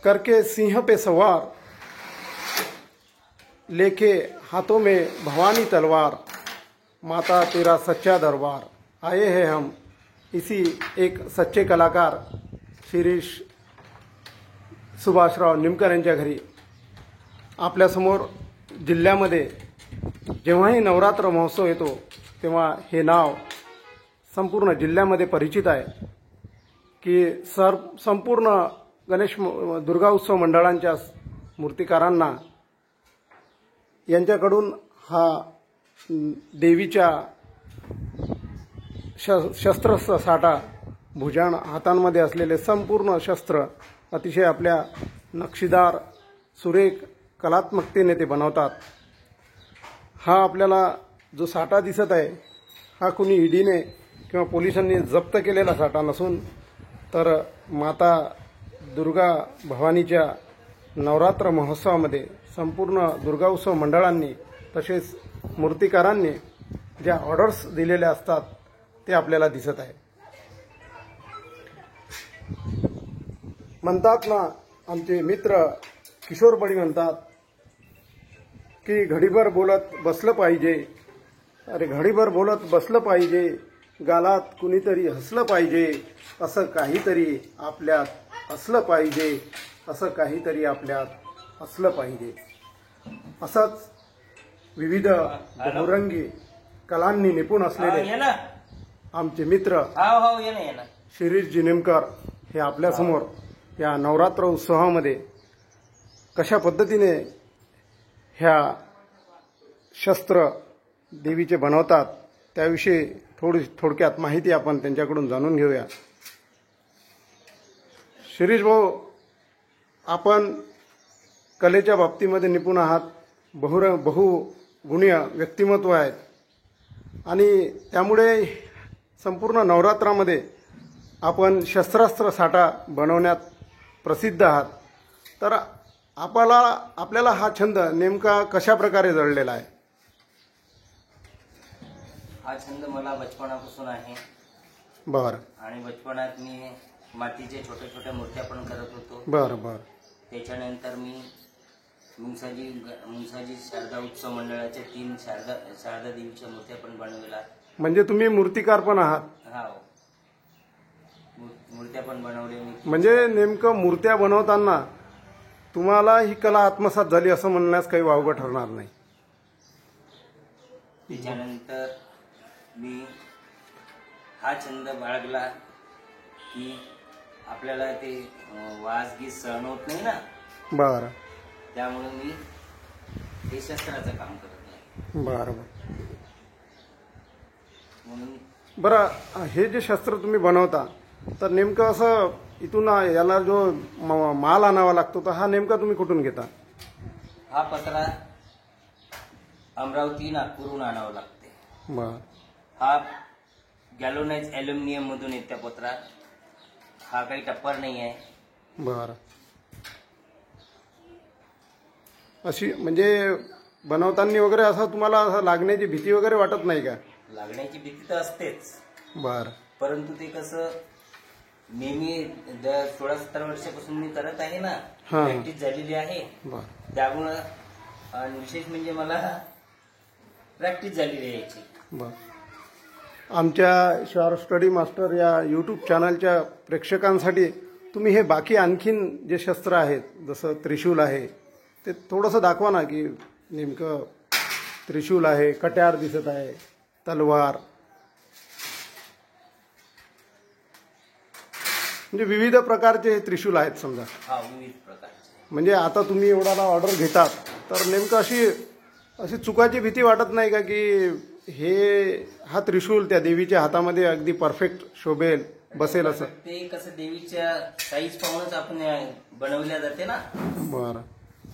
करके सिंह पे सवार, लेके हाथों में भवानी तलवार, माता तेरा सच्चा दरबार। आए हैं हम इसी एक सच्चे कलाकार शिरीष सुभाषराव निमकर यांच्या घरी। आपल्यासमोर जिल्ह्यामध्ये जेव्हाही नवरात्र महोत्सव येतो तेव्हा हे नाव संपूर्ण जिल्ह्यामध्ये परिचित आहे की संपूर्ण गणेश दुर्गा उत्सव मंडळांच्या मूर्तिकारांना यांच्याकडून हा देवीच्या शस्त्र साठा, भुजाण, हातांमध्ये असलेले संपूर्ण शस्त्र अतिशय आपल्या नक्षीदार सुरेख कलात्मकतेने ते बनवतात। हा आपल्याला जो साठा दिसत आहे हा कुणी ईडीने किंवा पोलिसांनी जप्त केलेला साठा नसून तर माता दुर्गा भवानीच्या नवरात्र महोत्सवामध्ये संपूर्ण दुर्गा उत्सव मंडळांनी तसेच मूर्तिकारांनी ज्या ऑर्डर्स दिलेल्या असतात ते आपल्याला दिसत आहे। म्हणतात ना आमचे मित्र किशोर बडी म्हणतात की घडीभर बोलत बसलं पाहिजे, अरे घडीभर बोलत बसलं पाहिजे, गालात कुणीतरी हसलं पाहिजे, असं काहीतरी आपल्यात असलं पाहिजे, असं काहीतरी आपल्यात असलं पाहिजे। असंच विविध बहुरंगी कलांनी निपुण असलेले आमचे मित्र शिरीषजी निमकर हे आपल्यासमोर या नवरात्र उत्सवामध्ये कशा पद्धतीने ह्या शस्त्र देवीचे बनवतात त्याविषयी थोडक्यात माहिती आपण त्यांच्याकडून जाणून घेऊया। शिरीष भाऊ, आपण कलेच्या बाबतीमध्ये निपुण आहात, बहुगुणीय व्यक्तिमत्व आहेत आणि त्यामुळे संपूर्ण नवरात्रामध्ये आपण शस्त्रास्त्र साठा बनवण्यात प्रसिद्ध आहात। तर आपल्याला हा छंद नेमका कशा प्रकारे जडलेला आहे? हा छंद मला बचपनापासून आहे। बरं। आणि बचपनात मी मातीचे छोटे छोटे मूर्त्या पण करत होतो। बरं। त्याच्यानंतर मी मुंसाजी शारदा उत्सव मंडळाच्या 3 शारदा देवीच्या मूर्त्या पण बनवल्या। म्हणजे तुम्ही मूर्तिकार पण आहात? हा, मूर्त्या पण बनवल्या मी। म्हणजे नेमकं मूर्त्या बनवताना तुम्हाला ही कला आत्मसात झाली असं म्हणण्यास काही वावगं ठरणार नाही। त्याच्यानंतर मी हा छंद बाळगला की आपल्याला ते वास गीत सहन होत नाही ना। बरं। त्यामुळे मी हे शस्त्राचं काम करत नाही। बरं। म्हणून बरं, हे जे शस्त्र तुम्ही बनवता तर नेमकं असं इथून याला जो माल आणावा लागतो तर हा नेमका तुम्ही कुठून घेता? हा पत्रा अमरावती नागपूरहून आणावा लागते। बरं। हा गॅलोनाइज ॲल्युमिनियम मधून येत्या पत्रा, हा काही टप्पर नाही आहे। बरं। अशी म्हणजे बनवताना वगैरे असं तुम्हाला असं लागण्याची भीती वगैरे वाटत नाही का? लागण्याची भीती तर असतेच। बरं। परंतु ते कसं नेहमी 16-17 वर्षापासून मी करत आहे ना, हां। प्रॅक्टिस झालेली आहे। बरं। त्यामुळं आणि विशेष म्हणजे मला प्रॅक्टिस झालेली आहे याची। बरं। आमच्या शार्प स्टडी मास्टर या यूट्यूब चॅनलच्या प्रेक्षकांसाठी तुम्ही हे बाकी आणखीन जे शस्त्र आहेत जसं त्रिशूल आहे ते थोडंसं दाखवा ना, की नेमकं त्रिशूल आहे, कट्यार दिसत आहे, तलवार, म्हणजे विविध प्रकारचे त्रिशूल आहेत समजा। हा, विविध प्रकारचे। म्हणजे आता तुम्ही एवढ्याला ऑर्डर घेतात तर नेमकं अशी चुकाची भीती वाटत नाही का की हा त्रिशूल त्या देवीच्या हातामध्ये अगदी परफेक्ट शोभेल, बसेल असं? ते कसं देवीच्या साईज पाहूनच आपण बनवल्या जाते ना। बरं।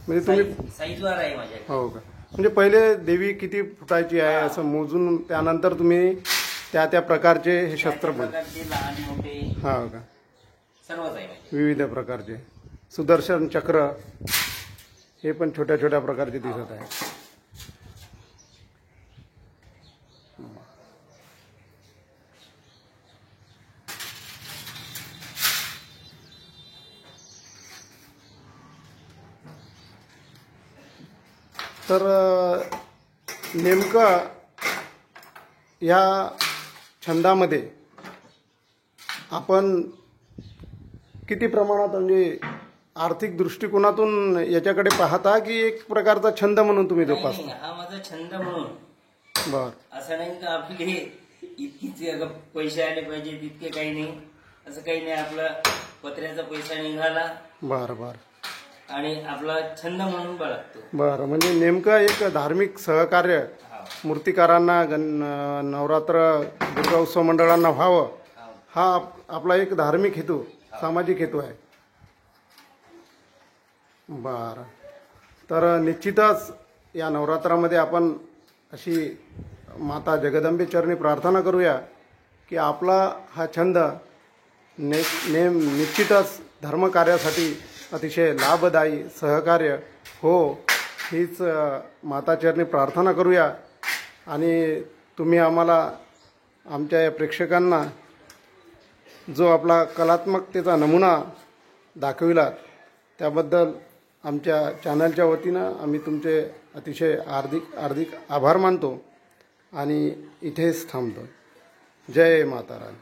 म्हणजे तुम्ही साईजवर आहे माझ्या? हो का? म्हणजे पहिले देवी किती फुटायची आहे असं मोजून त्यानंतर तुम्ही त्या प्रकारचे हे शस्त्र लहान मोठे हो का? सर्वच आहे माझे। विविध प्रकारचे सुदर्शन चक्र हे पण छोट्या छोट्या प्रकारचे दिसत आहे। तर नेमकं या छंदामध्ये आपण किती प्रमाणात म्हणजे आर्थिक दृष्टिकोनातून याच्याकडे पाहता की एक प्रकारचा छंद म्हणून तुम्ही नाही, जोपासता? नाही, हा माझा छंद म्हणून. बर असं नाही का आपले इतकीच पैसे आले पाहिजे तितके काही नाही, असं काही नाही. आपला पत्र्याचा पैसा निघाला बर बर आणि आपला छंद म्हणून बाळगतो. बर म्हणजे नेमकं एक धार्मिक सहकार्य हा. मूर्तिकारांना नवरात्र दुर्गा उत्सव मंडळांना व्हावं, हा. हा आपला एक धार्मिक हेतू, सामाजिक हेतू आहे. बर, तर निश्चितच या नवरात्रामध्ये आपण अशी माता जगदंबे चरणी प्रार्थना करूया की आपला हा छंद निश्चितच धर्मकार्यासाठी अतिशय लाभदायी सहकार्य हो, हीच माता चरणी प्रार्थना करूया. आणि तुम्ही आम्हाला, आमच्या या प्रेक्षकांना जो आपला कलात्मकतेचा नमुना दाखविला त्याबद्दल आमच्या चॅनलच्या वतीनं आम्ही तुमचे अतिशय हार्दिक आभार मानतो आणि इथेच थांबतो. जय माता रानी.